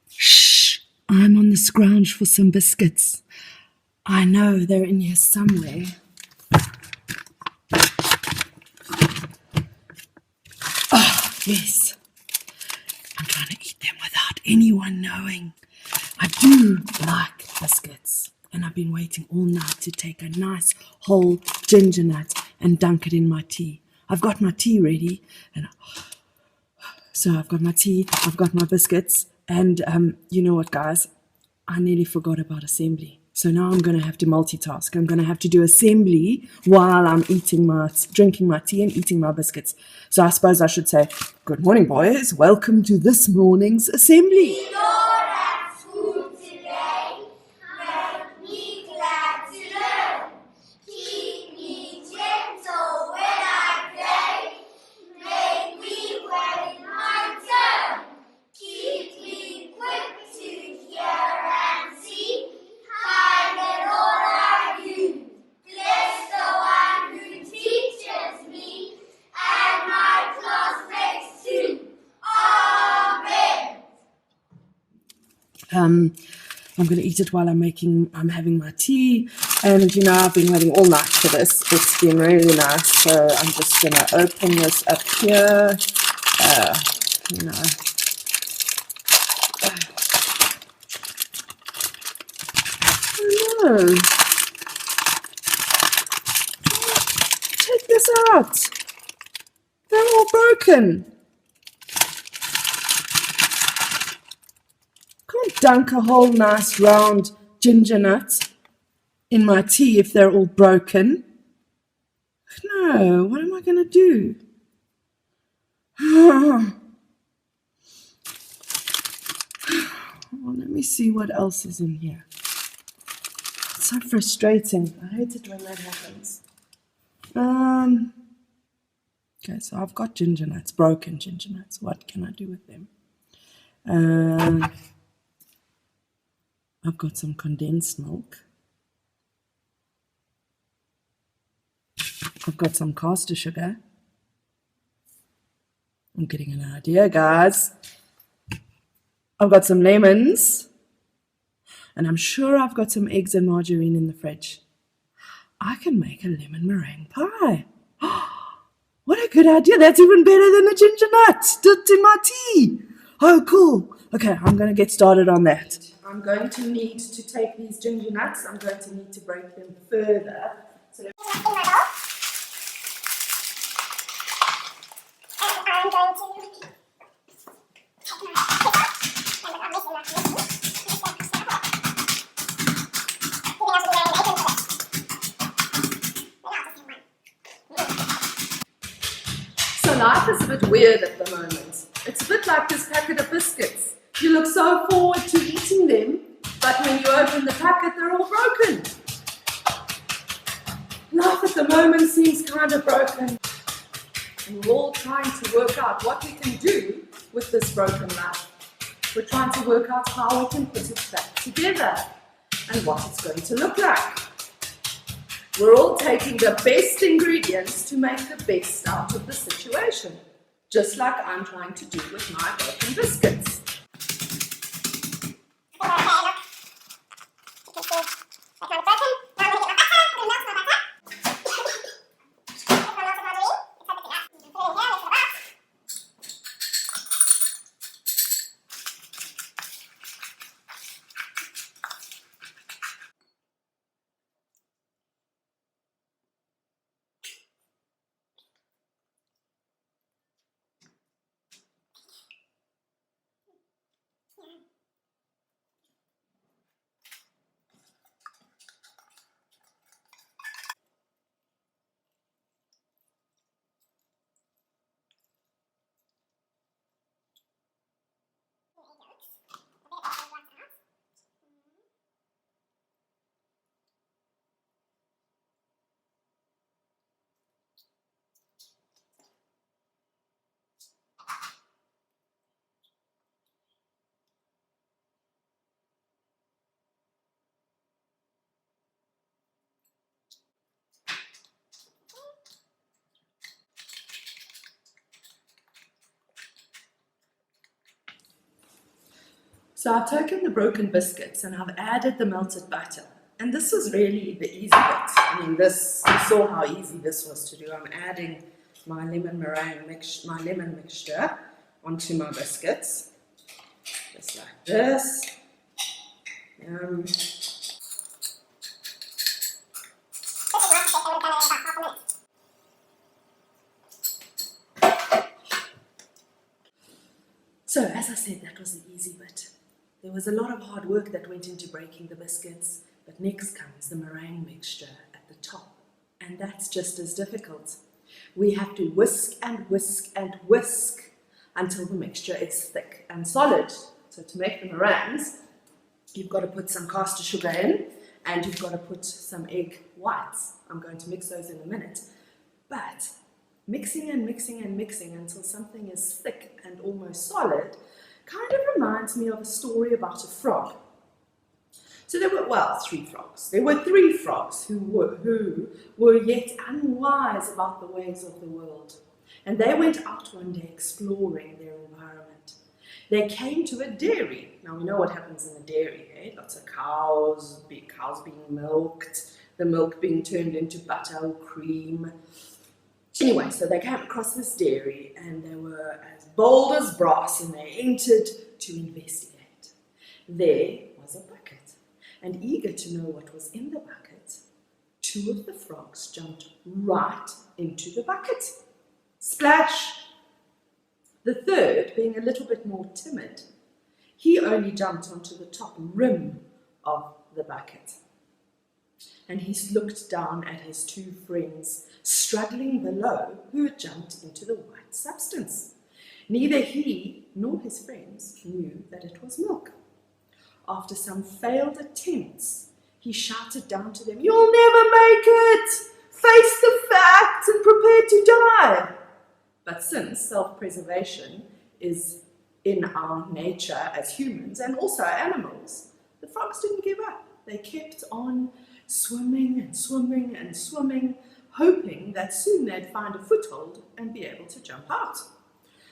Shh! I'm on the scrounge for some biscuits. I know they're in here somewhere. Oh, yes. I'm trying to eat them without anyone knowing. I do like biscuits, and I've been waiting all night to take a nice whole ginger nut and dunk it in my tea. I've got my tea ready, and so I've got my tea, I've got my biscuits, and you know what, guys? I nearly forgot about assembly. So now I'm going to have to multitask. I'm going to have to do assembly while I'm drinking my tea and eating my biscuits. So I suppose I should say, good morning, boys. Welcome to this morning's assembly. I'm going to eat it while I'm having my tea. And, you know, I've been waiting all night for this. It's been really nice. So I'm just going to open this up here. You know. Oh, no. Check this out. They're all broken. Can't dunk a whole nice round ginger nut in my tea if they're all broken. No, what am I going to do? Well, let me see what else is in here. It's so frustrating. I hate it when that happens. Okay, so I've got ginger nuts, broken ginger nuts. What can I do with them? I've got some condensed milk. I've got some caster sugar. I'm getting an idea, guys. I've got some lemons. And I'm sure I've got some eggs and margarine in the fridge. I can make a lemon meringue pie. What a good idea. That's even better than the ginger nuts dipped in my tea. Oh, cool. Okay, I'm going to get started on that. I'm going to need to take these ginger nuts. I'm going to need to break them further. So life is a bit weird at the moment. It's a bit like this packet of biscuits. You look so forward to eating them, but when you open the packet, they're all broken. Life at the moment seems kind of broken. And we're all trying to work out what we can do with this broken life. We're trying to work out how we can put it back together and what it's going to look like. We're all taking the best ingredients to make the best out of the situation, just like I'm trying to do with my broken biscuits. So I've taken the broken biscuits and I've added the melted butter. And this was really the easy bit. I mean, you saw how easy this was to do. I'm adding my lemon mixture onto my biscuits. Just like this. So, as I said, that was the easy bit. There was a lot of hard work that went into breaking the biscuits, but next comes the meringue mixture at the top, and that's just as difficult. We have to whisk and whisk and whisk until the mixture is thick and solid. So to make the meringues, you've got to put some caster sugar in, and you've got to put some egg whites. I'm going to mix those in a minute. But mixing and mixing and mixing until something is thick and almost solid kind of reminds me of a story about a frog. So there were, well, 3 frogs. There were 3 frogs who were yet unwise about the ways of the world. And they went out one day exploring their environment. They came to a dairy. Now we know what happens in a dairy, eh? Lots of cows being milked, the milk being turned into butter or cream. Anyway, so they came across this dairy and they were as bold as brass and they entered to investigate. There was a bucket, and eager to know what was in the bucket, 2 of the frogs jumped right into the bucket. Splash! The third, being a little bit more timid, he only jumped onto the top rim of the bucket. And he looked down at his 2 friends struggling below who had jumped into the white substance. Neither he nor his friends knew that it was milk. After some failed attempts, he shouted down to them, "You'll never make it! Face the facts and prepare to die!" But since self-preservation is in our nature as humans and also animals, the frogs didn't give up. They kept on swimming and swimming and swimming, hoping that soon they'd find a foothold and be able to jump out.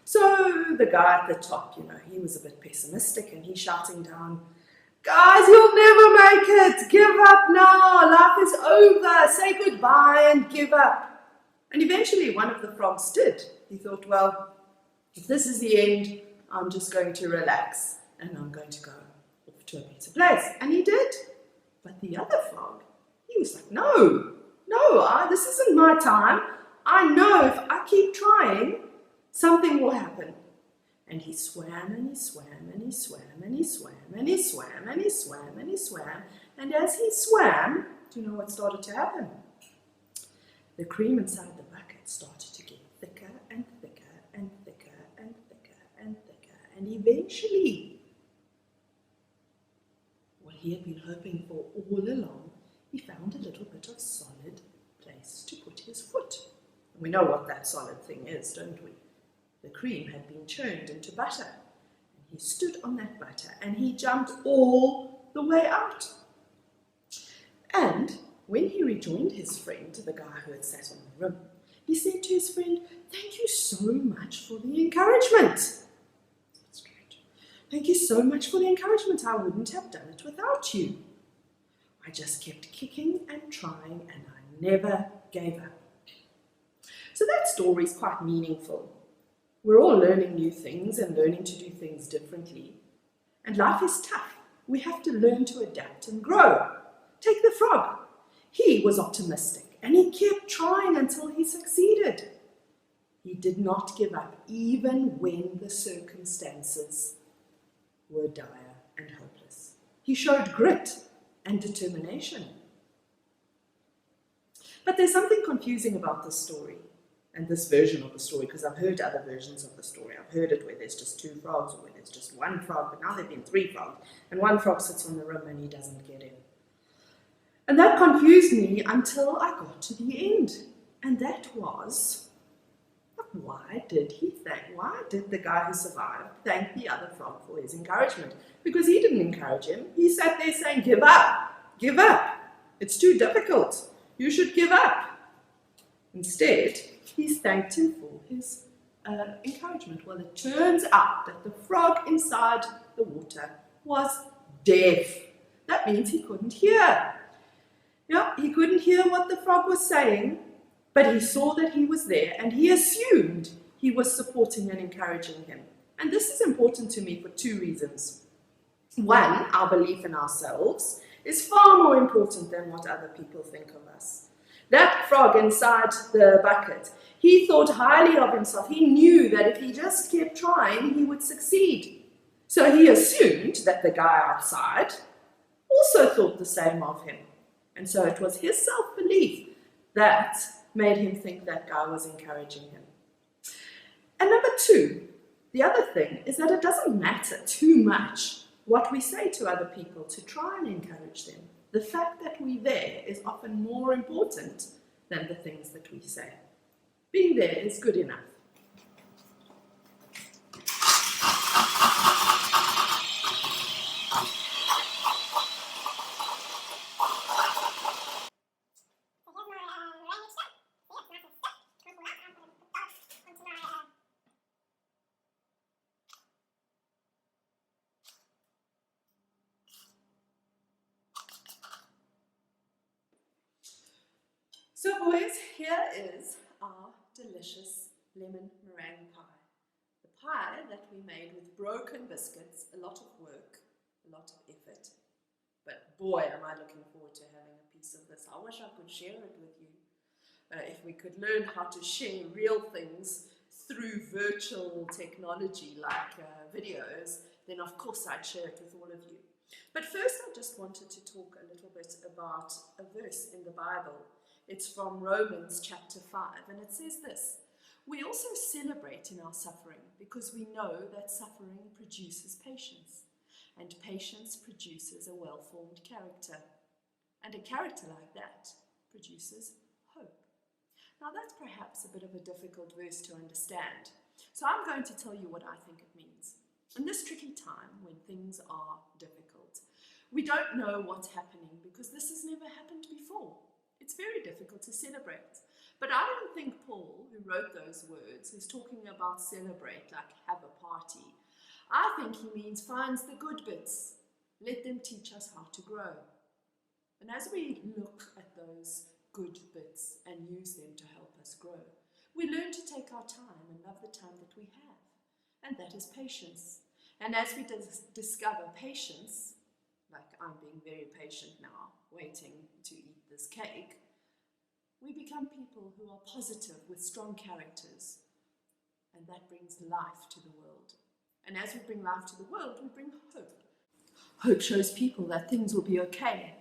So the guy at the top, he was a bit pessimistic and he's shouting down, "Guys, you'll never make it! Give up now! Life is over! Say goodbye and give up!" And eventually one of the frogs did. He thought, well, if this is the end, I'm just going to relax and I'm going to go off to a better place. And he did. But the other frog, he was like, no, this isn't my time. I know if I keep trying, something will happen. And he swam and he swam and he swam and he swam and he swam and he swam and he swam. And as he swam, do you know what started to happen? The cream inside the bucket started to get thicker and thicker and thicker and thicker and thicker. And eventually, what he had been hoping for all along, he found a little bit of solid place to put his foot. And we know what that solid thing is, don't we? The cream had been churned into butter. And he stood on that butter and he jumped all the way out. And when he rejoined his friend, the guy who had sat on the rim, he said to his friend, "Thank you so much for the encouragement." That's strange. "Thank you so much for the encouragement. I wouldn't have done it without you. I just kept kicking and trying and I never gave up." So that story is quite meaningful. We're all learning new things and learning to do things differently. And life is tough. We have to learn to adapt and grow. Take the frog. He was optimistic and he kept trying until he succeeded. He did not give up even when the circumstances were dire and hopeless. He showed grit and determination. But there's something confusing about this story and this version of the story, because I've heard other versions of the story. I've heard it where there's just 2 frogs or where there's just 1 frog, but now there have been 3 frogs, and 1 frog sits on the rim and he doesn't get in. And that confused me until I got to the end. And that was, why did the guy who survived thank the other frog for his encouragement? Because he didn't encourage him. He sat there saying, "Give up, give up. It's too difficult. You should give up." Instead, he thanked him for his encouragement. Well, it turns out that the frog inside the water was deaf. That means he couldn't hear. Yeah, he couldn't hear what the frog was saying, but he saw that he was there and he assumed he was supporting and encouraging him. And this is important to me for two reasons. One, our belief in ourselves is far more important than what other people think of us. That frog inside the bucket, he thought highly of himself. He knew that if he just kept trying, he would succeed. So he assumed that the guy outside also thought the same of him. And so it was his self-belief that made him think that guy was encouraging him. And number two, the other thing is that it doesn't matter too much what we say to other people to try and encourage them. The fact that we're there is often more important than the things that we say. Being there is good enough. So boys, here is our delicious lemon meringue pie. The pie that we made with broken biscuits, a lot of work, a lot of effort. But boy, am I looking forward to having a piece of this. I wish I could share it with you. If we could learn how to share real things through virtual technology like videos, then of course I'd share it with all of you. But first I just wanted to talk a little bit about a verse in the Bible. It's from Romans chapter 5, and it says this: "We also celebrate in our suffering because we know that suffering produces patience, and patience produces a well-formed character, and a character like that produces hope." Now that's perhaps a bit of a difficult verse to understand, so I'm going to tell you what I think it means. In this tricky time when things are difficult, we don't know what's happening because this has never happened before. It's very difficult to celebrate. But I don't think Paul, who wrote those words, is talking about celebrate like have a party. I think he means finds the good bits. Let them teach us how to grow. And as we look at those good bits and use them to help us grow, we learn to take our time and love the time that we have. And that is patience. And as we discover patience, like I'm being very patient now, waiting to eat this cake, we become people who are positive with strong characters, and that brings life to the world. And as we bring life to the world, we bring hope. Hope shows people that things will be okay.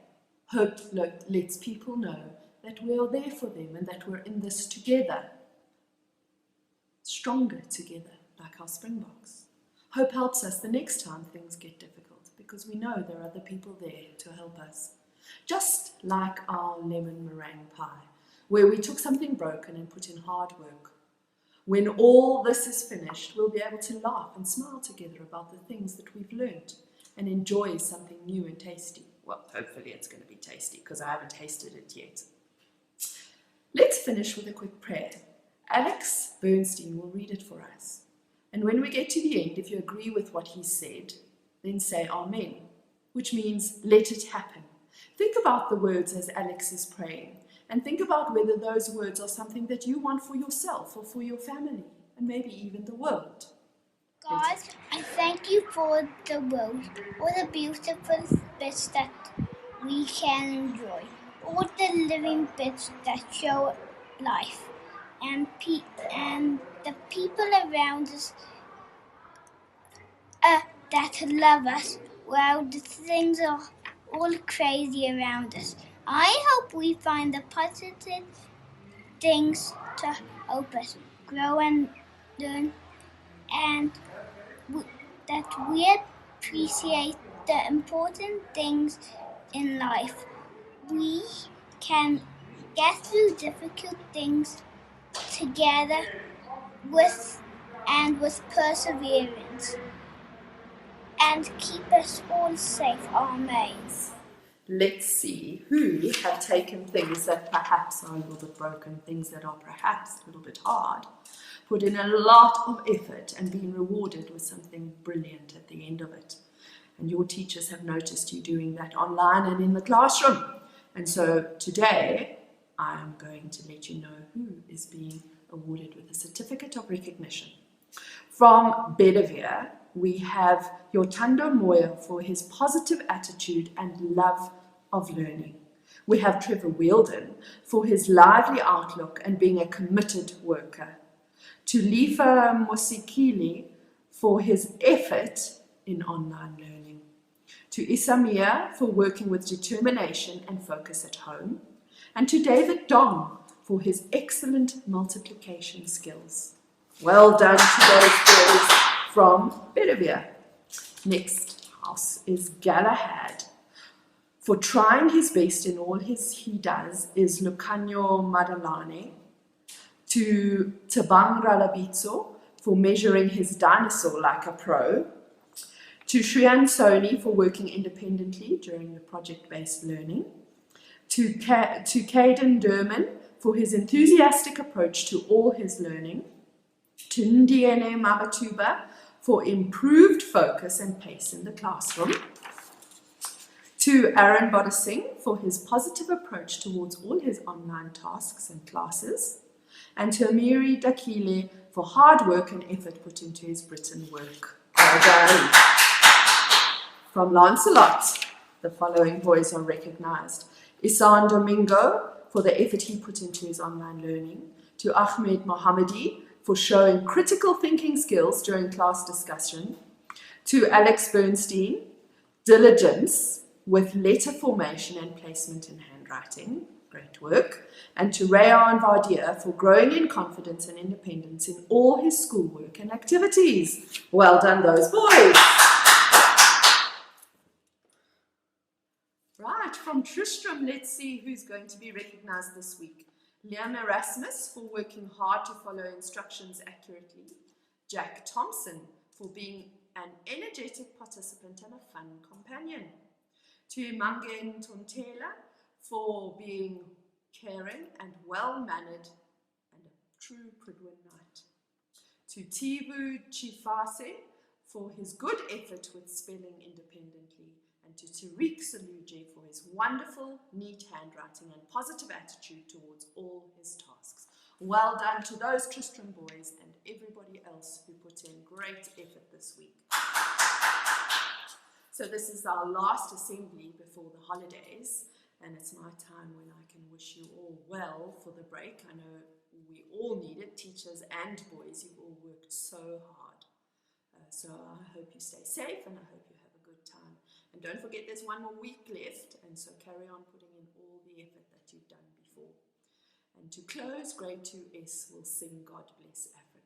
Hope lets people know that we are there for them and that we're in this together, stronger together, like our Springboks. Hope helps us the next time things get difficult because we know there are other people there to help us. Just like our lemon meringue pie, where we took something broken and put in hard work. When all this is finished, we'll be able to laugh and smile together about the things that we've learned and enjoy something new and tasty. Well, hopefully it's going to be tasty because I haven't tasted it yet. Let's finish with a quick prayer. Alex Bernstein will read it for us. And when we get to the end, if you agree with what he said, then say Amen, which means let it happen. Think about the words as Alex is praying, and think about whether those words are something that you want for yourself or for your family, and maybe even the world. God, I thank you for the world, all the beautiful bits that we can enjoy, all the living bits that show life, and the people around us that love us, while the things are all crazy around us. I hope we find the positive things to help us grow and learn, and that we appreciate the important things in life. We can get through difficult things together with perseverance, and keep us all safe. Amen. Let's see who have taken things that perhaps are a little bit broken, things that are perhaps a little bit hard, put in a lot of effort and been rewarded with something brilliant at the end of it. And your teachers have noticed you doing that online and in the classroom. And so today, I am going to let you know who is being awarded with a certificate of recognition. From Bedivere, we have Yotando Moya for his positive attitude and love of learning. We have Trevor Wielden for his lively outlook and being a committed worker. Tulifa Mosikili for his effort in online learning. To Isamia for working with determination and focus at home. And to David Dong for his excellent multiplication skills. Well done to those boys from Bedivere. Next house is Galahad. For trying his best in all he does is Lucanio Madalane. To Tabang Ralabitso for measuring his dinosaur like a pro. To Shriyan Soni for working independently during the project-based learning. To Caden Derman for his enthusiastic approach to all his learning. To Ndiene Mabatuba for improved focus and pace in the classroom. To Aaron Bodasing for his positive approach towards all his online tasks and classes. And to Amiri Dakile for hard work and effort put into his written work. Well done. From Lancelot, the following boys are recognized. Isan Domingo for the effort he put into his online learning. To Ahmed Mohammadi for showing critical thinking skills during class discussion. To Alex Bernstein, diligence with letter formation and placement in handwriting. Great work. And to Rayan Vardia for growing in confidence and independence in all his schoolwork and activities. Well done, those boys. Right, from Tristram, let's see who's going to be recognized this week. Liam Erasmus for working hard to follow instructions accurately. Jack Thompson for being an energetic participant and a fun companion. To Mangen Tontela for being caring and well-mannered and a true Pridwin knight. To Tivu Chifase for his good effort with spelling independently. And to Tariq Saluje for his wonderful, neat handwriting and positive attitude towards all his tasks. Well done to those Tristram boys and everybody else who put in great effort this week. So this is our last assembly before the holidays, and it's my time when I can wish you all well for the break. I know we all need it, teachers and boys. You've all worked so hard. So I hope you stay safe and I hope you have a good time. And don't forget there's one more week left, and so carry on putting in all the effort that you've done before. And to close, grade 2S will sing God Bless Africa.